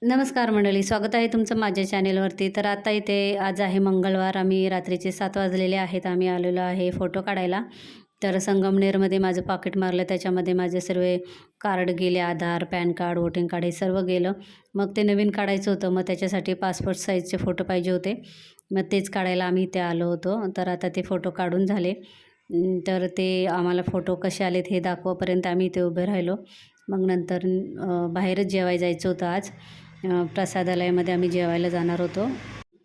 नमस्कार मंडळी, स्वागत आहे तुमचं माझ्या चॅनेलवरती. तर आता इथे आज आहे मंगळवार. आम्ही रात्रीचे 7 वाजलेले आहेत. आम्ही आलेलो आहे फोटो काढायला. तर संगमनेरमध्ये माझं पाकीट मारलं. त्याच्यामध्ये माझे सर्व कार्ड गेले, आधार, पॅन कार्ड, वोटिंग कार्ड हे सर्व गेलं. मग ते नवीन काढायचं होतं. मग त्याच्यासाठी पासपोर्ट साईजचे फोटो पाहिजे होते. मग तेच काढायला आम्ही इथे आलो होतो. तर आता ते फोटो काढून झाले. तर ते आम्हाला फोटो कसे आलेत हे दाखवापर्यंत आम्ही इथे उभे राहिलो. मग नंतर बाहेरच जेवायला जायचं होतं आज. प्रसादालयामध्ये आम्ही जेवायला जाणार होतो.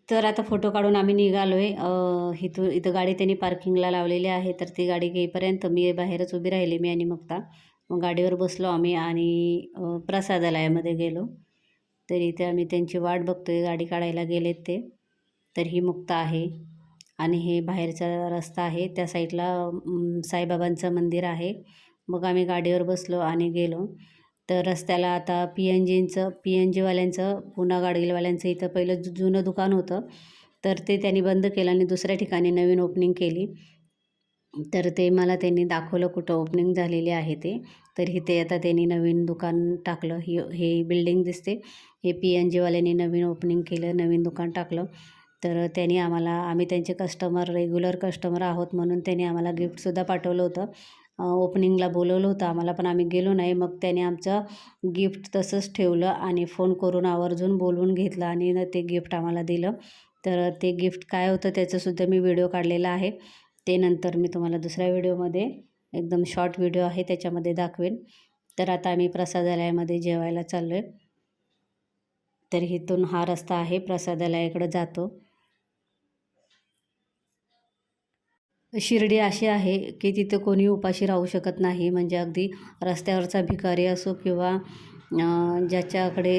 तर आता फोटो काढून आम्ही निघालो आहे. इथं गाडी त्यांनी पार्किंगला लावलेली आहे. तर ती गाडी घेईपर्यंत मी बाहेरच उभी राहिली, मी आणि मुक्ता. मग गाडीवर बसलो आम्ही आणि प्रसादालयामध्ये गेलो. तर इथे आम्ही त्यांची वाट बघतोय, गाडी काढायला गेलेत ते. तर ही मुक्ता आहे आणि हे बाहेरचा रस्ता आहे. त्या साईडला साईबाबांचं मंदिर आहे. मग आम्ही गाडीवर बसलो आणि गेलो. तर रस्त्याला आता पी-एन-जीवाल्यांचं, पुन्हा गाडगीलवाल्यांचं इथं पहिलं जुनं दुकान होतं. तर ते त्यांनी बंद केलं आणि दुसऱ्या ठिकाणी नवीन ओपनिंग केली. तर ते मला त्यांनी दाखवलं कुठं ओपनिंग झालेली आहे ते. तर इथे आता त्यांनी नवीन दुकान टाकलं. हे बिल्डिंग दिसते, हे पी-एन-जीवाल्यांनी नवीन ओपनिंग केलं, नवीन दुकान टाकलं. तर त्यांनी आम्ही त्यांचे कस्टमर, रेग्युलर कस्टमर आहोत म्हणून त्यांनी आम्हाला गिफ्टसुद्धा पाठवलं होतं. ओपनिंगला बोलवलं होतं आम्हाला, पण आम्ही गेलो नाही. मग त्याने आमचं गिफ्ट तसंच ठेवलं आणि फोन करून आवर्जून बोलवून घेतलं आणि ते गिफ्ट आम्हाला दिलं. तर ते गिफ्ट काय होतं त्याचंसुद्धा मी व्हिडिओ काढलेला आहे. ते नंतर मी तुम्हाला दुसऱ्या व्हिडिओमध्ये, एकदम शॉर्ट व्हिडिओ आहे त्याच्यामध्ये दाखवेन. तर आता आम्ही प्रसादालयामध्ये जेवायला चाललो आहे. तर इथून हा रस्ता आहे, प्रसादालयाकडे जातो. शिर्डी अशी आहे की तिथे कोणी उपाशी राहू शकत नाही. म्हणजे अगदी रस्त्यावरचा भिकारी असो किंवा ज्याच्याकडे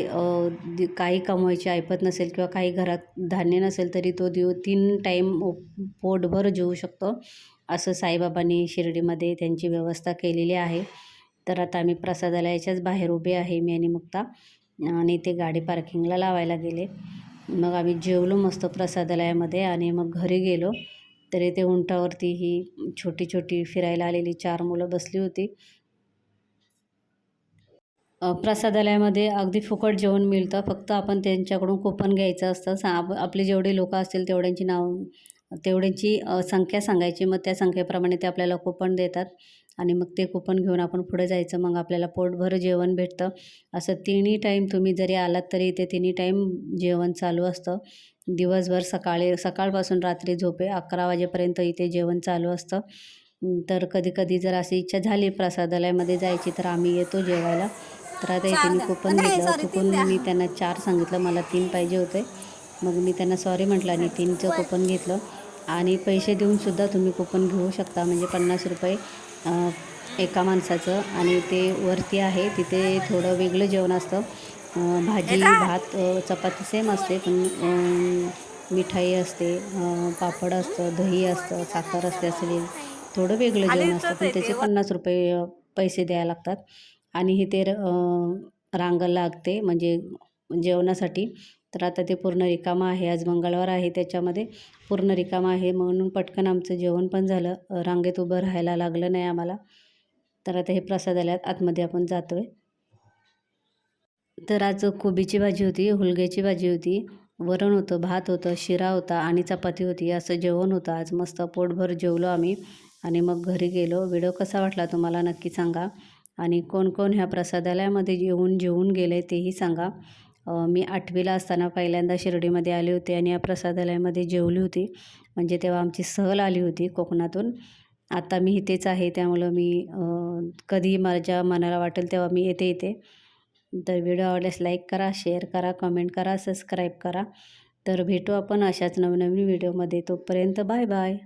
काही कमवायची ऐपत नसेल किंवा काही घरात धान्य नसेल, तरी तो 3 टाईम पोटभर जेवू शकतो. असं साईबाबांनी शिर्डीमध्ये त्यांची व्यवस्था केलेली आहे. तर आता आम्ही प्रसादालयाच्याच बाहेर उभे आहे, मी आणि मुक्ता. आणि ते गाडी पार्किंगला लावायला गेले. मग आम्ही जेवलो मस्त प्रसादालयामध्ये आणि मग घरी गेलो. तर इथे उंटावरती ही छोटी छोटी फिरायला आलेली 4 मुलं बसली होती. प्रसादालयामध्ये अगदी फुकट जेवण मिळतं. फक्त आपण त्यांच्याकडून कुपन घ्यायचं असतं. आपले जेवढे लोकं असतील तेवढ्यांची संख्या सांगायची. मग त्या संख्येप्रमाणे ते आपल्याला कुपन देतात आणि मग ते कुपन घेऊन आपण पुढे जायचं. मग आपल्याला पोटभर जेवण भेटतं. असं तिन्ही टाईम तुम्ही जरी आलात तरी इथे तिन्ही टाईम जेवण चालू असतं. दिवसभर सकाळपासून रात्री 11 वाजेपर्यंत इथे जेवण चालू असतं. तर कधी-कधी जर अशी इच्छा झाली प्रसादालयामध्ये जायची तर आम्ही येतो जेवायला. तर आता इथे मी कुपन घेतलं. चुकून मी त्यांना 4 सांगितलं, मला 3 पाहिजे होते. मग मी त्यांना सॉरी म्हटलं आणि 3चं कुपन घेतलं. आणि पैसे देऊनसुद्धा तुम्ही कुपन घेऊ शकता. म्हणजे ₹50 एका माणसाचं. आणि ते वरती आहे तिथे थोडं वेगळं जेवण असतं. भाजी, भात, चपाती सेम असते, पण मिठाई असते, पापड असतं, दही असतं, साखर असते, असं थोडं वेगळं जेवण असतं. पण त्याचे ₹50 पैसे द्यायला लागतात. आणि इथे रांग लागते म्हणजे जेवणासाठी. तर आता ते पूर्ण रिकामं आहे. आज मंगळवार आहे, त्याच्यामध्ये पूर्ण रिकामं आहे. म्हणून पटकन आमचं जेवण पण झालं. रांगेत उभं राहायला लागलं नाही आम्हाला. तर आता हे प्रसादालयात आतमध्ये आपण जातो आहे. तर आज कोबीची भाजी होती, हुलग्याची भाजी होती, वरण होतं, भात होतं, शिरा होता आणि चपाती होती. असं जेवण होतं आज. मस्त पोटभर जेवलो आम्ही आणि मग घरी गेलो. व्हिडिओ कसा वाटला तुम्हाला नक्की सांगा. आणि कोण कोण ह्या प्रसादालयामध्ये जेवून गेले तेही सांगा. मी 8वीला असताना पहिल्यांदा शिर्डीमध्ये आले होते आणि या प्रसादालयामध्ये जेवली होती. म्हणजे तेव्हा आमची सहल आली होती कोकणातून. आता मी इथेच आहे, त्यामुळं मी कधी माझ्या मनाला वाटेल तेव्हा मी येते इथे. तर व्हिडिओ आवडल्यास लाईक करा, शेअर करा, कमेंट करा, सबस्क्राईब करा. तर भेटू आपण अशाच नवनवीन व्हिडिओमध्ये. तोपर्यंत बाय बाय.